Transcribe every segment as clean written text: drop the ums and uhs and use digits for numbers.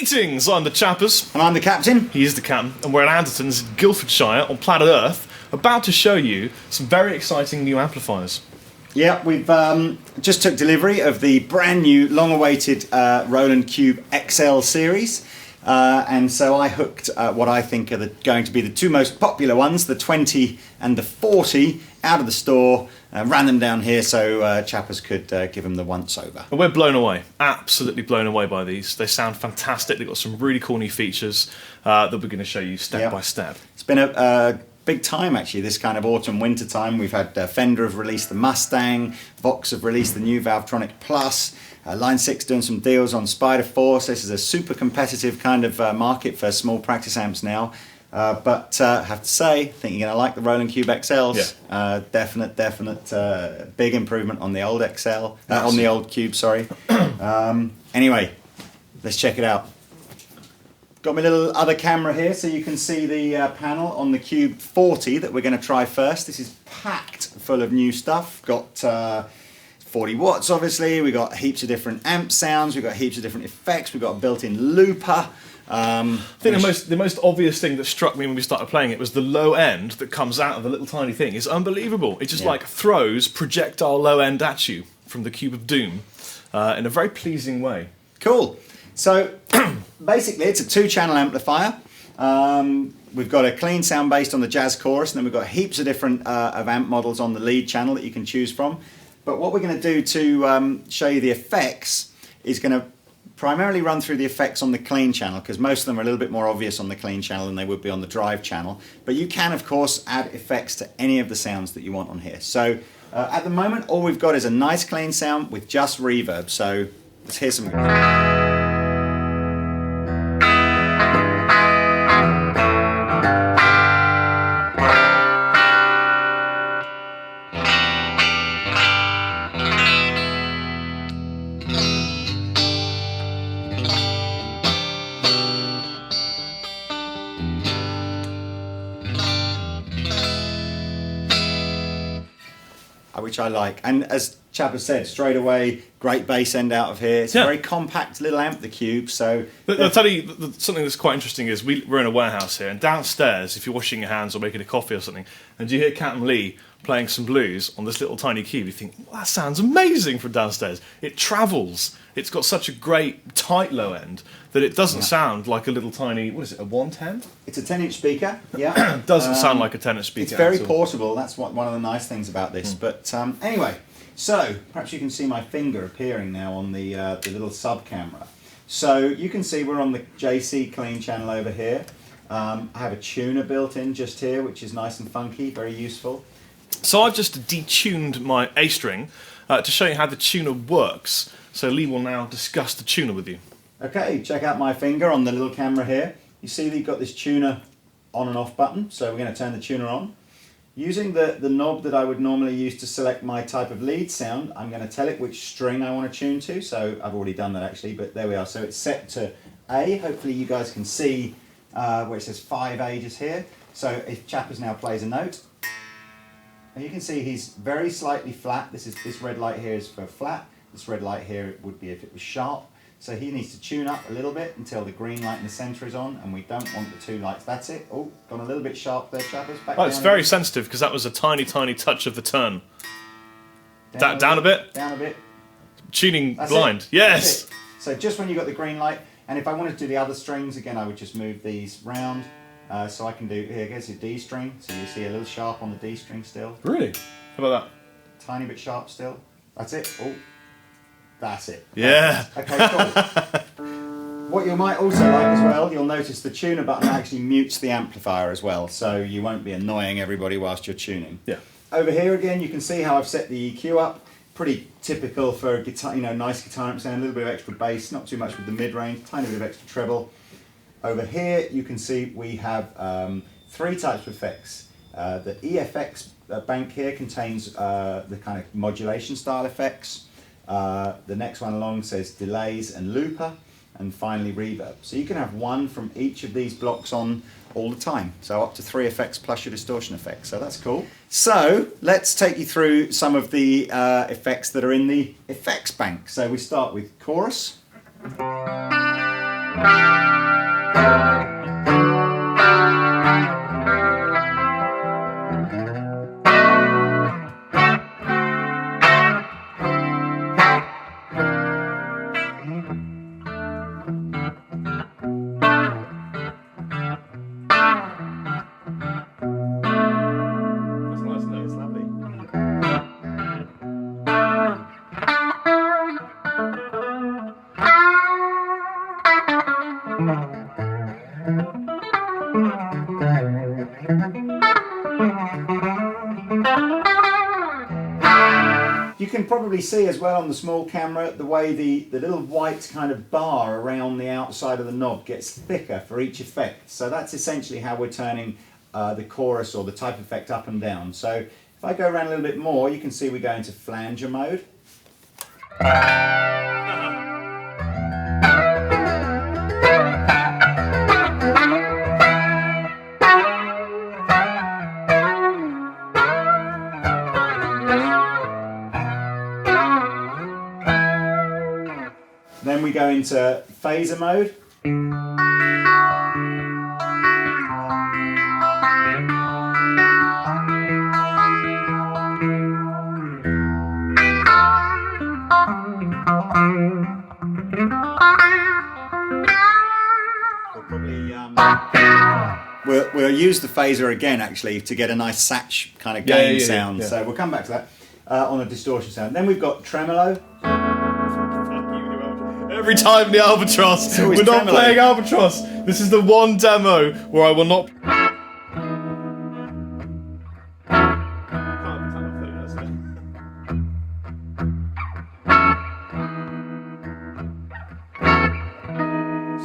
Greetings, I'm the Chappers. And I'm the Captain. He is the Captain, and we're at Andertons in Guildfordshire on planet Earth, about to show you some very exciting new amplifiers. Yeah, we've just took delivery of the brand new, long-awaited Roland Cube XL Series. And so I hooked what I think are going to be the two most popular ones, the 20 and the 40, out of the store, ran them down here so Chappers could give them the once-over. And we're blown away, absolutely blown away by these. They sound fantastic. They've got some really cool new features that we're going to show you step by step. It's been a big time actually, this kind of autumn winter time. We've had Fender have released the Mustang, Vox have released the new Valvetronic Plus, Line 6 doing some deals on Spider 4, so this is a super competitive kind of market for small practice amps now. But I have to say, I think you're going to like the Roland Cube XLs. Yeah. Definite big improvement on the old XL, on the old Cube, sorry. Anyway, let's check it out. Got my little other camera here so you can see the panel on the Cube 40 that we're going to try first. This is packed full of new stuff. Got 40 watts obviously, we've got heaps of different amp sounds, we've got heaps of different effects, we've got a built-in looper. I think the most obvious thing that struck me when we started playing it was the low end that comes out of the little tiny thing. It's unbelievable. It just like throws projectile low end at you from the Cube of Doom in a very pleasing way. Cool. So basically it's a 2-channel amplifier. We've got a clean sound based on the Jazz Chorus, and then we've got heaps of different of amp models on the lead channel that you can choose from. But what we're going to do to show you the effects is going to primarily run through the effects on the clean channel, because most of them are a little bit more obvious on the clean channel than they would be on the drive channel. But you can of course add effects to any of the sounds that you want on here. So at the moment all we've got is a nice clean sound with just reverb. So let's hear some. Which I like, and as Chapper said, straight away, great bass end out of here. It's a very compact little amp, the Cube. So I'll tell you something that's quite interesting is we're in a warehouse here, and downstairs, if you're washing your hands or making a coffee or something, and you hear Captain Lee playing some blues on this little tiny Cube, you think, well, that sounds amazing from downstairs. It travels. It's got such a great tight low end that it doesn't sound like a little tiny, what is it, a 110? It's a 10-inch speaker, yeah. It doesn't sound like a 10-inch speaker. It's very portable, that's one of the nice things about this. But anyway, so perhaps you can see my finger appearing now on the little sub camera. So you can see we're on the JC clean channel over here. I have a tuner built in just here, which is nice and funky, very useful. So I've just detuned my A string to show you how the tuner works. So Lee will now discuss the tuner with you. Okay, check out my finger on the little camera here. You see that you've got this tuner on and off button, so we're going to turn the tuner on. Using the knob that I would normally use to select my type of lead sound, I'm going to tell it which string I want to tune to. So I've already done that actually, but there we are. So it's set to A. Hopefully you guys can see where it says 5A just here. So if Chappers now plays a note, and you can see he's very slightly flat. This red light here is for flat. This red light here would be if it was sharp. So he needs to tune up a little bit until the green light in the centre is on, and we don't want the two lights. That's it. Oh, gone a little bit sharp there, Chappers. Oh, it's very sensitive because that was a tiny, tiny touch of the turn. Down a bit. Down a bit. Tuning blind. Yes. So just when you got the green light, and if I wanted to do the other strings again, I would just move these round. So I can do, here goes the D string. So you see a little sharp on the D string still. Really? How about that? Tiny bit sharp still. That's it. Oh. That's it. Yeah. Okay, cool. What you might also like as well, you'll notice the tuner button actually mutes the amplifier as well, so you won't be annoying everybody whilst you're tuning. Yeah. Over here again, you can see how I've set the EQ up. Pretty typical for a guitar, nice guitar amp sound, a little bit of extra bass, not too much with the mid-range, tiny bit of extra treble. Over here, you can see we have 3 types of effects. The EFX bank here contains the kind of modulation style effects. The next one along says delays and looper, and finally reverb. So you can have one from each of these blocks on all the time. So up to 3 effects plus your distortion effects. So that's cool. So let's take you through some of the effects that are in the effects bank. So we start with chorus. You can probably see as well on the small camera the way the little white kind of bar around the outside of the knob gets thicker for each effect. So that's essentially how we're turning the chorus or the type effect up and down. So if I go around a little bit more, you can see we go into flanger mode. Then we go into phaser mode. We'll use the phaser again actually to get a nice satch kind of gain sound. So we'll come back to that on a distortion sound. Then we've got tremolo. Every time the Albatross, we're not playing Albatross. This is the one demo where I will not.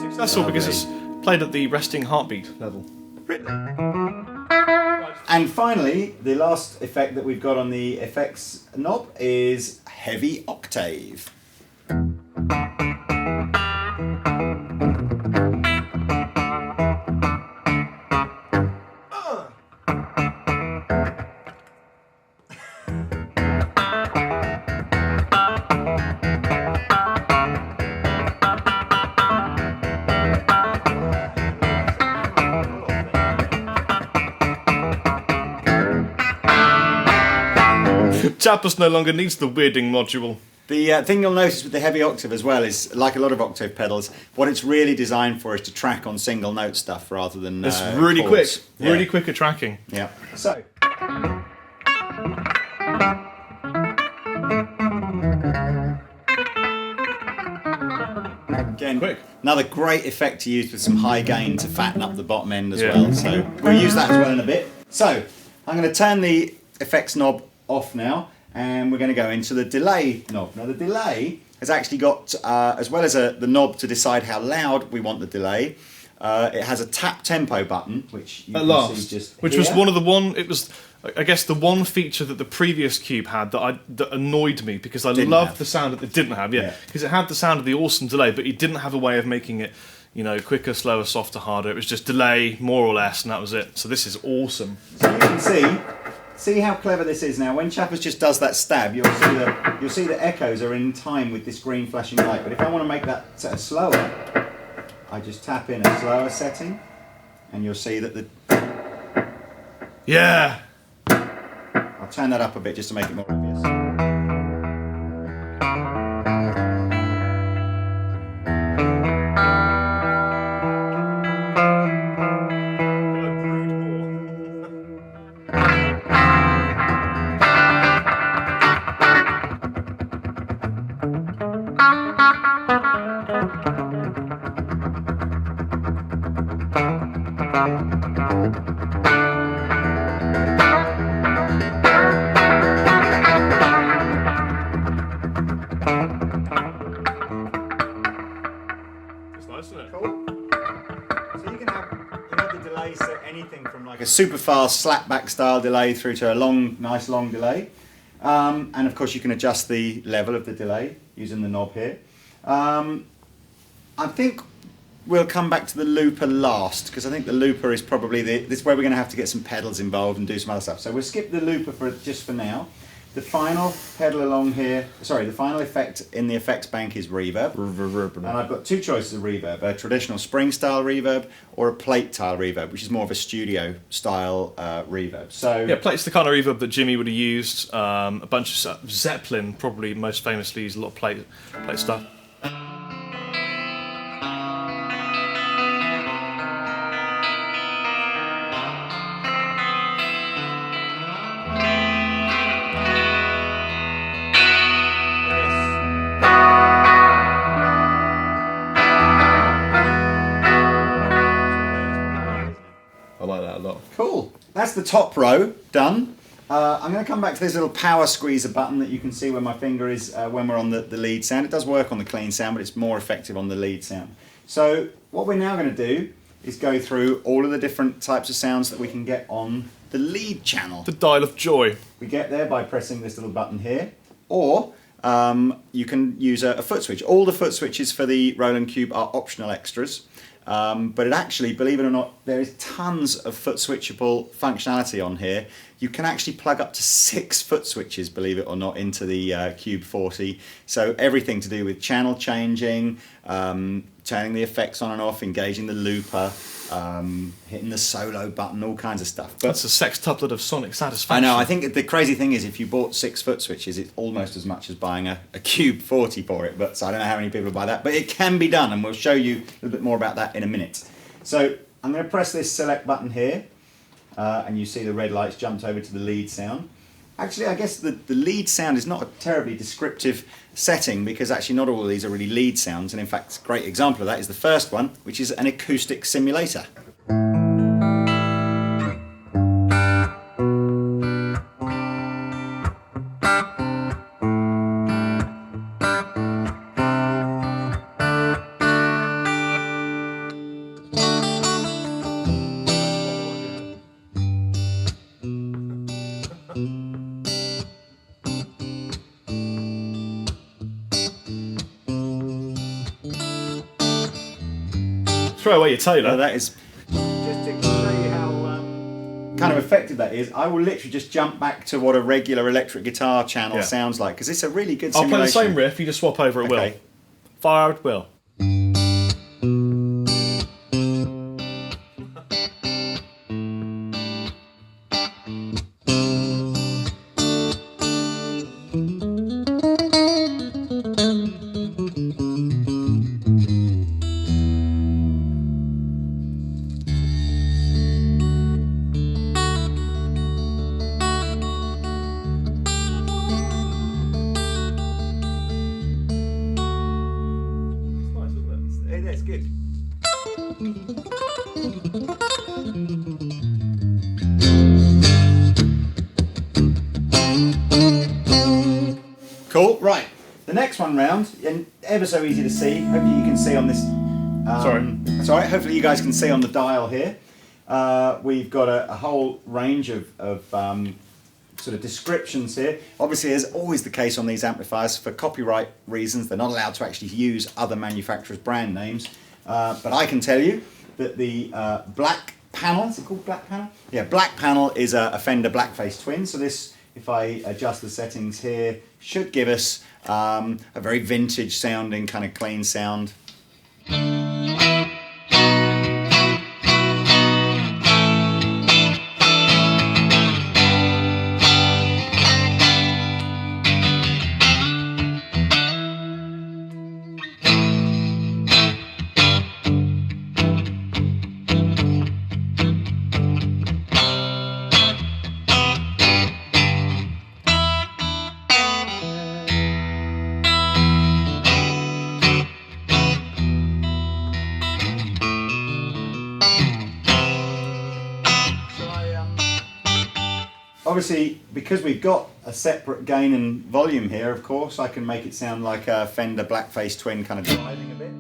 Successful because it's played at the resting heartbeat level. And finally, the last effect that we've got on the effects knob is heavy octave. Chappers no longer needs the weirding module. The thing you'll notice with the heavy octave as well is, like a lot of octave pedals, what it's really designed for is to track on single note stuff rather than it's really chords. quick, really quick at tracking. Yeah. So. Again, quick. Another great effect to use with some high gain to fatten up the bottom end as well. So we'll use that as well in a bit. So I'm going to turn the effects knob off now, and we're going to go into the delay knob. Now the delay has actually got, as well as the knob to decide how loud we want the delay, it has a tap tempo button, which you can see just which here. was one of the it was, I guess, the one feature that the previous Cube had that annoyed me because I loved the sound that it didn't have. Yeah, because it had the sound of the awesome delay, but it didn't have a way of making it, you know, quicker, slower, softer, harder. It was just delay, more or less, and that was it. So this is awesome. So you can see how clever this is now. When Chappers just does that stab, you'll see the echoes are in time with this green flashing light. But if I want to make that slower, I just tap in a slower setting, and you'll see that the... Yeah! I'll turn that up a bit just to make it more obvious. A super fast slapback style delay through to a nice long delay, and of course you can adjust the level of the delay using the knob here. I think we'll come back to the looper last, because I think the looper is probably this is where we're going to have to get some pedals involved and do some other stuff. So we'll skip the looper just for now. The final pedal along here, sorry, the final effect in the effects bank is reverb. And I've got two choices of reverb, a traditional spring style reverb or a plate style reverb, which is more of a studio style reverb. So yeah, plate's the kind of reverb that Jimmy would have used. A bunch of Zeppelin probably most famously used a lot of plate stuff. I like that a lot. cool. That's the top row done. I'm going to come back to this little power squeezer button that you can see where my finger is when we're on the lead sound. It does work on the clean sound, but it's more effective on the lead sound. So what we're now going to do is go through all of the different types of sounds that we can get on the lead channel. The dial of joy. We get there by pressing this little button here, or you can use a foot switch. All the foot switches for the Roland Cube are optional extras. But it actually, believe it or not, there is tons of foot switchable functionality on here. You can actually plug up to 6 foot switches, believe it or not, into the Cube 40. So everything to do with channel changing, turning the effects on and off, engaging the looper, hitting the solo button, all kinds of stuff. But that's a sextuplet of sonic satisfaction. I know, I think the crazy thing is if you bought 6 foot switches, it's almost as much as buying a Cube 40 for it. But so I don't know how many people buy that, but it can be done, and we'll show you a little bit more about that in a minute. So I'm going to press this select button here, and you see the red lights jumped over to the lead sound. Actually, I guess the lead sound is not a terribly descriptive setting, because actually not all of these are really lead sounds, and in fact a great example of that is the first one, which is an acoustic simulator. Throw away your Taylor. So that is just to show you how kind of effective that is. I will literally just jump back to what a regular electric guitar channel sounds like, because it's a really good simulation. I'll play the same riff, you just swap over at will. Fire at will. That's good. Cool, right. The next one round, and ever so easy to see. Hopefully you can see on this. Sorry. That's all right. Hopefully you guys can see on the dial here. We've got a whole range of sort of descriptions here. Obviously, as always the case on these amplifiers, for copyright reasons, they're not allowed to actually use other manufacturers' brand names. But I can tell you that the black panel, is it called black panel? Yeah, black panel is a Fender Blackface Twin. So this, if I adjust the settings here, should give us a very vintage sounding, kind of clean sound. Obviously, because we've got a separate gain and volume here, of course, I can make it sound like a Fender Blackface Twin kind of driving a bit.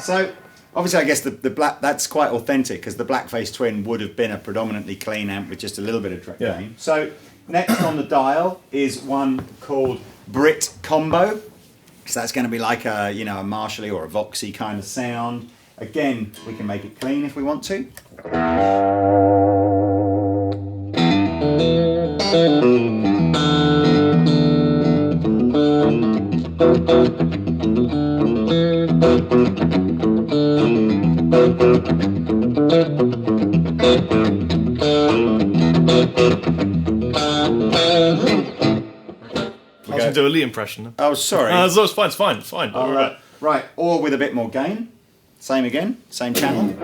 So obviously I guess the black, that's quite authentic because the Blackface Twin would have been a predominantly clean amp with just a little bit of track gain. So next on the dial is one called Brit Combo. So that's going to be like a, you know, a Marshally or a Voxy kind of sound. Again, we can make it clean if we want to. I was going to do a Lee impression. Oh, sorry. It's fine. All right. Right, or with a bit more gain. Same again, same channel.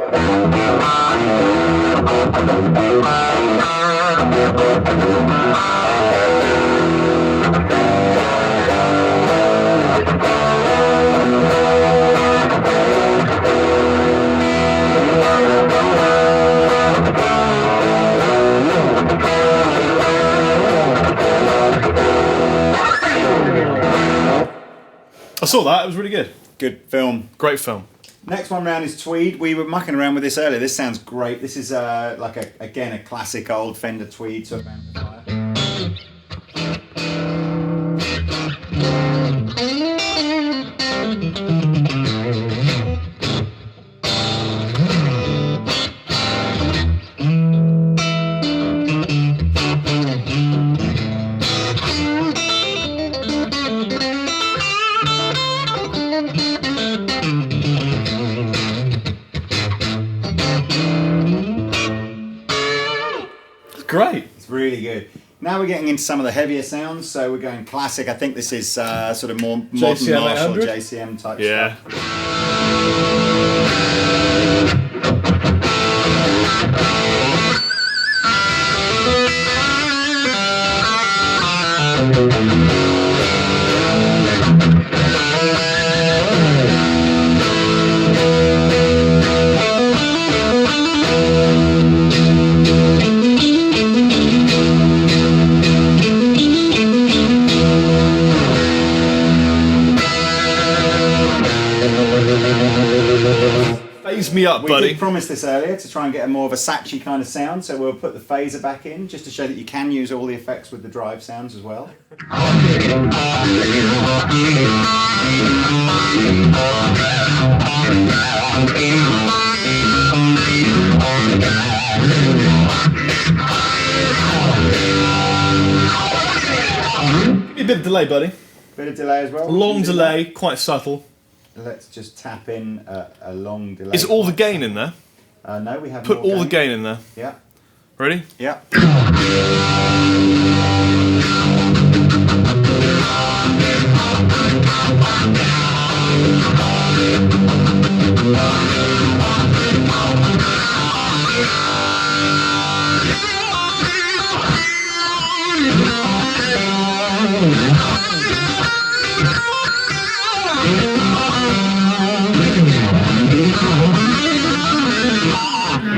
I saw that, it was really good. Good film. Great film. Next one round is Tweed. We were mucking around with this earlier. This sounds great. This is like a classic old Fender Tweed sort of amplifier. Great. It's really good. Now we're getting into some of the heavier sounds, so we're going classic. I think this is sort of more modern JCM Marshall 800? JCM type Yeah. stuff. Phase me up, We buddy. did promise this earlier to try and get a more of a Saatchi kind of sound, so we'll put the phaser back in just to show that you can use all the effects with the drive sounds as well. Give me a bit of delay, buddy. Bit of delay as well. Long delay, quite subtle. Let's just tap in a long delay. Is all the gain in there? No, we have Put more all the gain in there. Yeah. Ready? Yeah.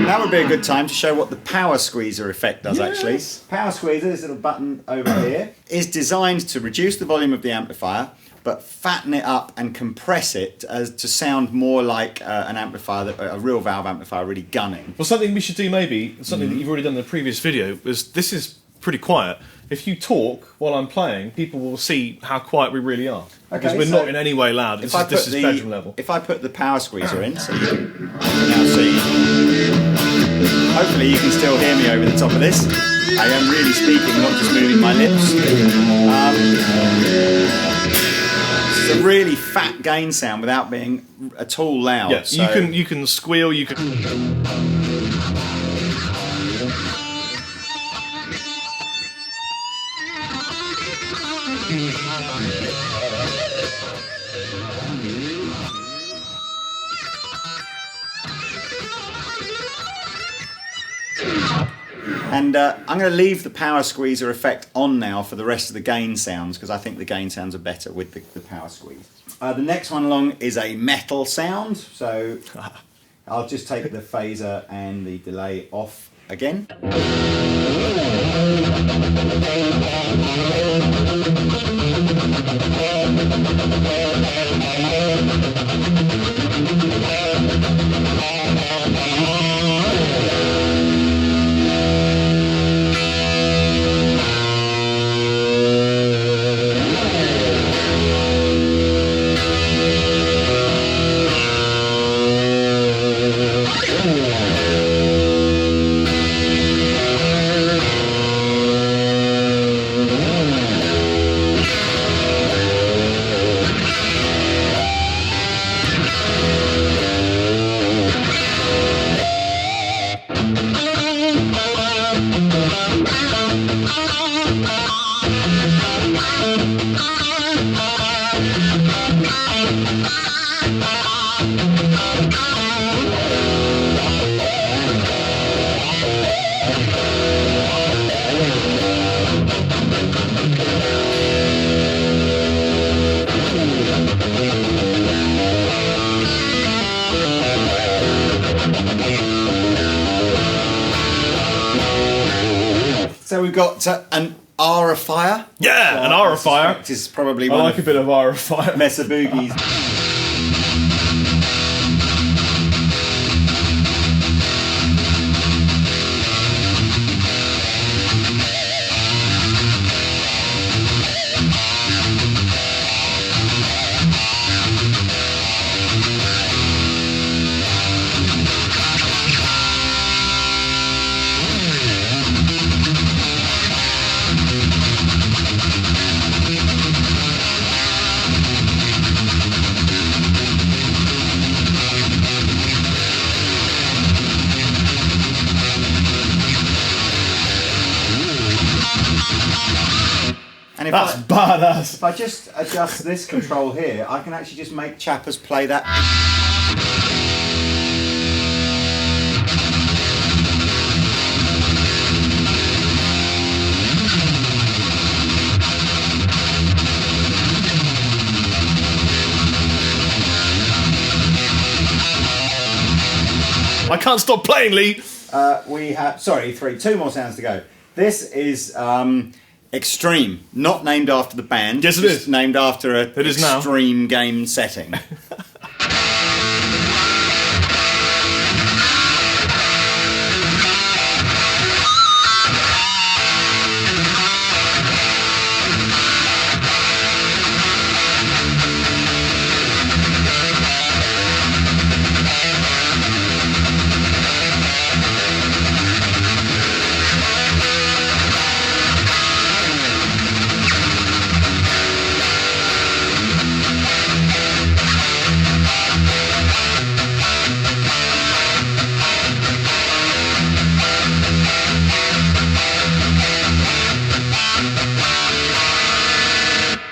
That would be a good time to show what the power squeezer effect does actually. Power squeezer, this little button over here, is designed to reduce the volume of the amplifier but fatten it up and compress it as to sound more like an amplifier, a real valve amplifier really gunning. Well, something we should do maybe, something that you've already done in the previous video, is this is pretty quiet. If you talk while I'm playing, people will see how quiet we really are. Because we're not in any way loud. This is bedroom level. If I put the power squeezer in, so you can now see, hopefully you can still hear me over the top of this. I am really speaking, not just moving my lips. It's a really fat gain sound without being at all loud. Yeah, so you can squeal, you can... And I'm going to leave the power squeezer effect on now for the rest of the gain sounds because I think the gain sounds are better with the power squeeze. The next one along is a metal sound, so I'll just take the phaser and the delay off again. So we've got an amplifier. Yeah, an amplifier. This is probably I one like a bit of amplifier. Mesa Boogie's. And That's badass. if I just adjust this control here, I can actually just make Chappers play that. I can't stop playing, Lee. We have, sorry, two more sounds to go. This is Extreme, not named after the band. Yes, it just is. named after a It is now. extreme game setting.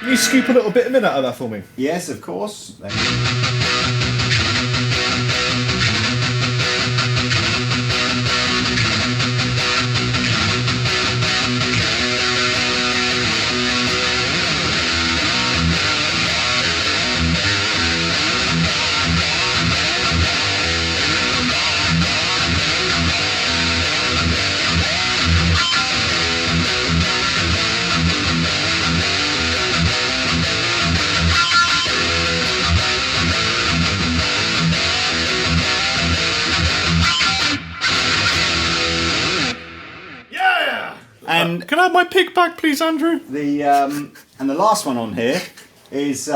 Can you scoop a little bit of it out of that for me? Yes, of course. And Can I have my pick back, please, Andrew? and the last one on here is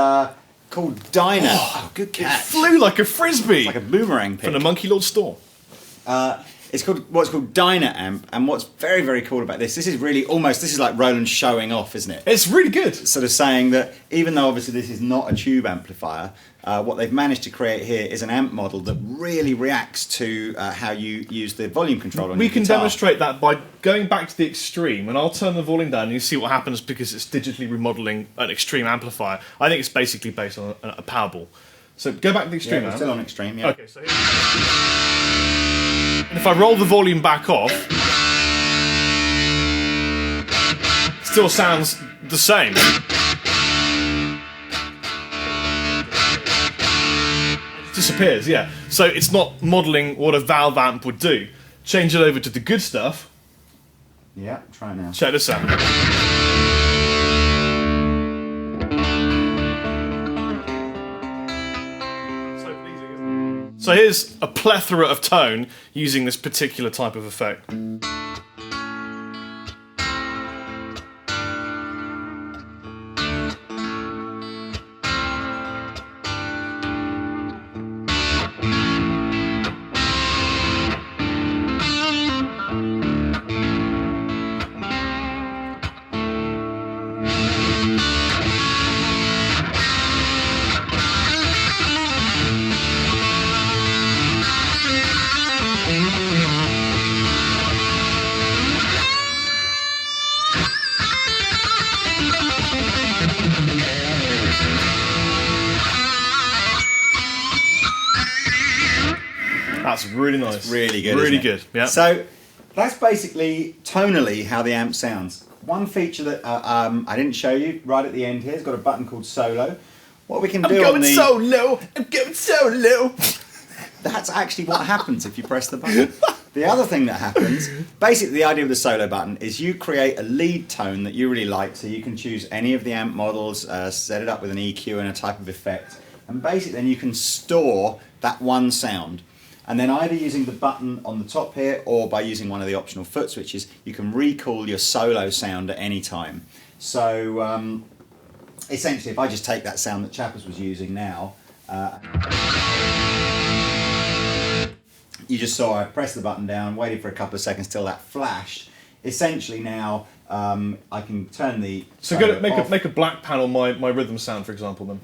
called Dyna. Oh, good It catch. flew like a frisbee Like a boomerang pick. from the Monkey Lord store. It's called what's called Dyna amp, and what's very, very cool about this is really almost, this is like Roland showing off, isn't it? It's really good. Sort of saying that even though obviously this is not a tube amplifier, what they've managed to create here is an amp model that really reacts to how you use the volume control on We your can guitar. demonstrate that by going back to the extreme, and I'll turn the volume down and you see what happens because it's digitally remodeling an extreme amplifier. I think it's basically based on a Powerball. So go back to the Yeah, extreme we're amp. still on extreme, yeah. Okay, so here. And if I roll the volume back off, it still sounds the same. It disappears, yeah. So it's not modelling what a valve amp would do. Change it over to the good stuff. Yeah, try it now. Check this out. So pleasing, isn't it? So here's a plethora of tone using this particular type of effect. That's really nice. Really good. Really isn't it? good. Yeah. So that's basically tonally how the amp sounds. One feature that I didn't show you right at the end here has got a button called Solo. What we can do on the low. I'm going so low. that's actually what happens if you press the button. The other thing that happens, basically the idea of the solo button is you create a lead tone that you really like, so you can choose any of the amp models, set it up with an EQ and a type of effect, and basically then you can store that one sound. And then either using the button on the top here or by using one of the optional foot switches, you can recall your solo sound at any time. So essentially, if I just take that sound that Chappers was using now, you just saw I pressed the button down, waited for a couple of seconds till that flashed. Essentially now, I can turn the So make a black panel my rhythm sound, for example, then.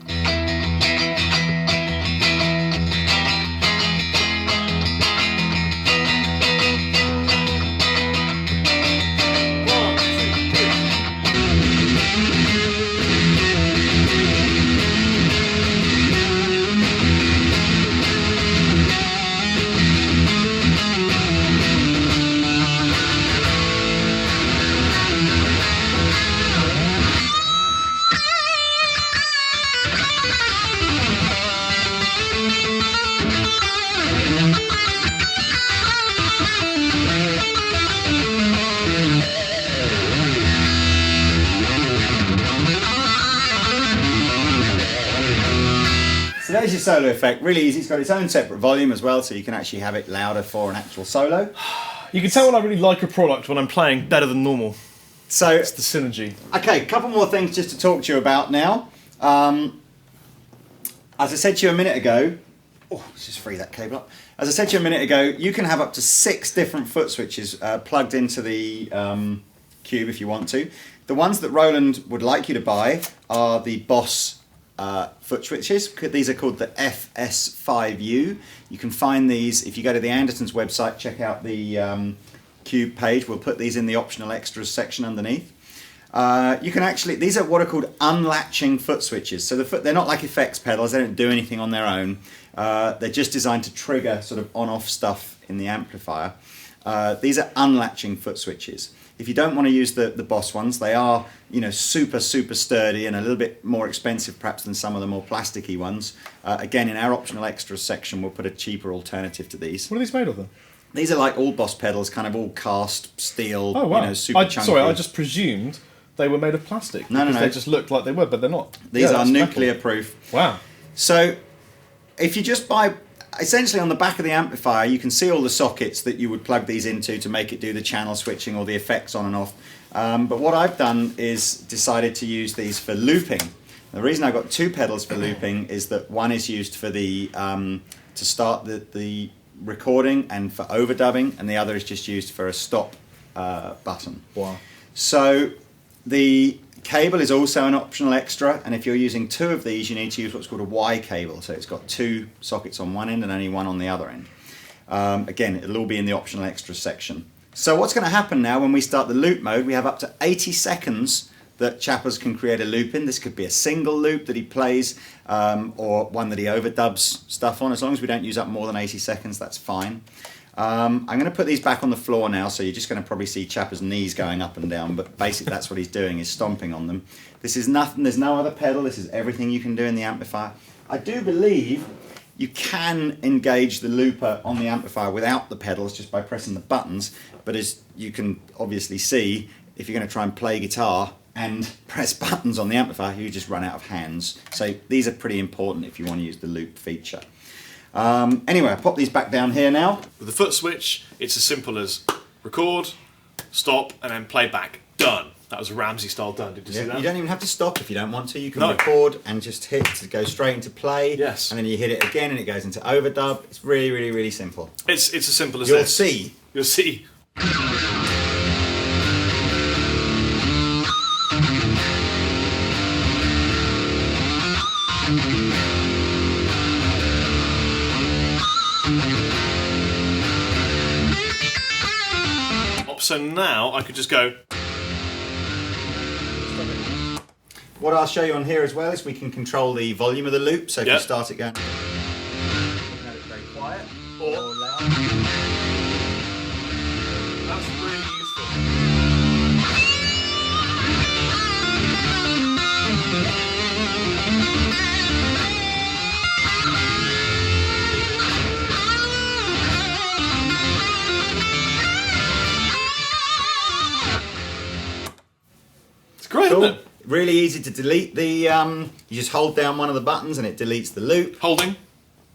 So there's your solo effect, really easy. It's got its own separate volume as well, so you can actually have it louder for an actual solo. You can tell when I really like a product when I'm playing better than normal. So it's the synergy. Okay, a couple more things just to talk to you about now. As I said to you a minute ago, let's just free that cable up. As I said to you a minute ago, you can have up to 6 different foot switches plugged into the Cube if you want to. The ones that Roland would like you to buy are the Boss foot switches. These are called the FS5U. You can find these if you go to the Andertons website, check out the Cube page. We'll put these in the optional extras section underneath. You can actually, these are what are called unlatching foot switches. So they're not like effects pedals, they don't do anything on their own. They're just designed to trigger sort of on-off stuff in the amplifier. These are unlatching foot switches. If you don't want to use the Boss ones, they are, you know, super sturdy and a little bit more expensive perhaps than some of the more plasticky ones. Again, in our optional extras section, we'll put a cheaper alternative to these. What are these made of then? These are like all Boss pedals, kind of all cast steel, oh, wow. you know, super chunky. Sorry, I just presumed they were made of plastic. No. They just looked like they were, but they're not. These are nuclear proof. Wow. So if you just buy, essentially on the back of the amplifier, you can see all the sockets that you would plug these into to make it do the channel switching or the effects on and off. But what I've done is decided to use these for looping. The reason I've got 2 pedals for looping is that one is used for the to start the recording and for overdubbing, and the other is just used for a stop button. Wow. So the cable is also an optional extra, and if you're using 2 of these, you need to use what's called a Y cable. So it's got 2 sockets on one end and only one on the other end. Again, it'll all be in the optional extras section. So what's going to happen now when we start the loop mode, we have up to 80 seconds that Chappers can create a loop in. This could be a single loop that he plays or one that he overdubs stuff on. As long as we don't use up more than 80 seconds, that's fine. I'm going to put these back on the floor now, so you're just going to probably see Chappers' knees going up and down, but basically that's what he's doing, is stomping on them. This is nothing, there's no other pedal, this is everything you can do in the amplifier. I do believe you can engage the looper on the amplifier without the pedals just by pressing the buttons, but as you can obviously see, if you're going to try and play guitar and press buttons on the amplifier, you just run out of hands. So these are pretty important if you want to use the loop feature. Anyway, I pop these back down here now. With the foot switch, it's as simple as record, stop, and then play back. Done. That was a Ramsey style done. Did you see that? You don't even have to stop if you don't want to. You can record and just hit to go straight into play. Yes. And then you hit it again and it goes into overdub. It's really simple. It's as simple as You'll this. see. You'll see. So now I could just go. What I'll show you on here as well is we can control the volume of the loop. So if you start it going, you can have it very quiet or loud. That's really useful. Right, isn't it? Really easy to delete the. You just hold down one of the buttons and it deletes the loop. Holding.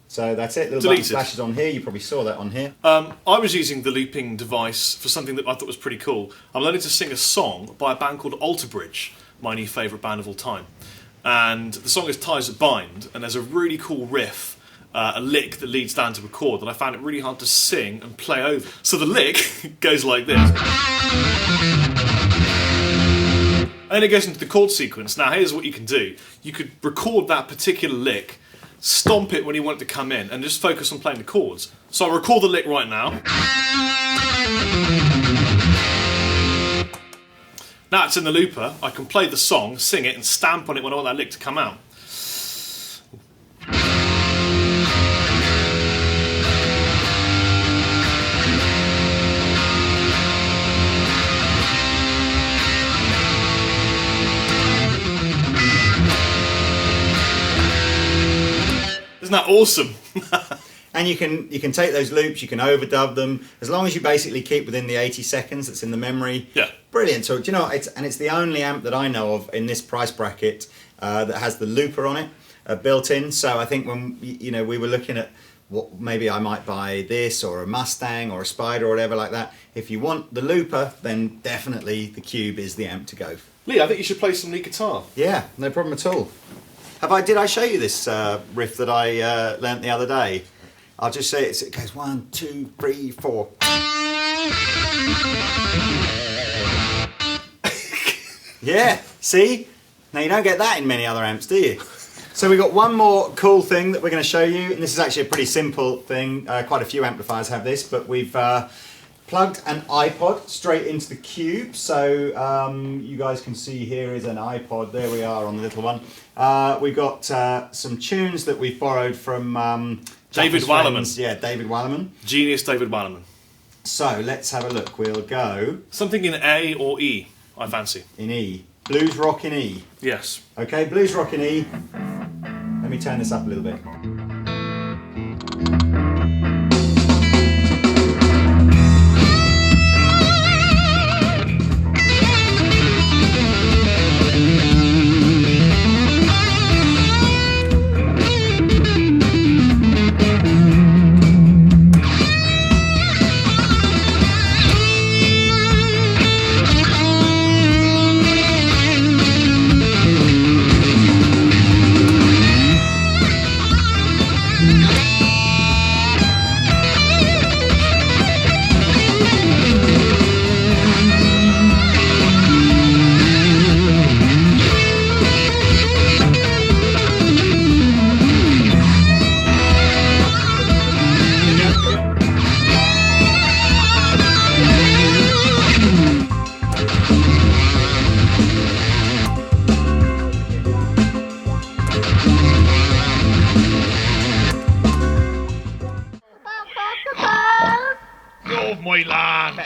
So that's it. Little Deleted. button flashes on here. You probably saw that on here. I was using the looping device for something that I thought was pretty cool. I'm learning to sing a song by a band called Alter Bridge, my new favourite band of all time. And the song is Ties That Bind, and there's a really cool riff, a lick that leads down to a chord that I found it really hard to sing and play over. So the lick goes like this. And then it goes into the chord sequence. Now here's what you can do. You could record that particular lick, stomp it when you want it to come in, and just focus on playing the chords. So I'll record the lick right now. Now it's in the looper, I can play the song, sing it, and stamp on it when I want that lick to come out. Isn't that awesome? And you can take those loops, you can overdub them, as long as you basically keep within the 80 seconds that's in the memory. Yeah. Brilliant. So do you know, it's the only amp that I know of in this price bracket that has the looper on it built in. So I think when we were looking at what maybe I might buy this or a Mustang or a Spider or whatever like that. If you want the looper, then definitely the Cube is the amp to go. Lee, I think you should play some lead guitar. Yeah, no problem at all. Did I show you this riff that I learnt the other day? I'll just say it goes 1, 2, 3, 4. Yeah, see? Now you don't get that in many other amps, do you? So we've got one more cool thing that we're going to show you, and this is actually a pretty simple thing. Quite a few amplifiers have this, but we've plugged an iPod straight into the Cube. So you guys can see here is an iPod. There we are on the little one. We've got some tunes that we've borrowed from David Wallerman. Yeah, David Wallerman. Genius David Wallerman. So let's have a look. We'll go Something in A or E, I fancy. in E. Blues rock in E. Yes. Okay, blues rock in E. Let me turn this up a little bit. You're my land.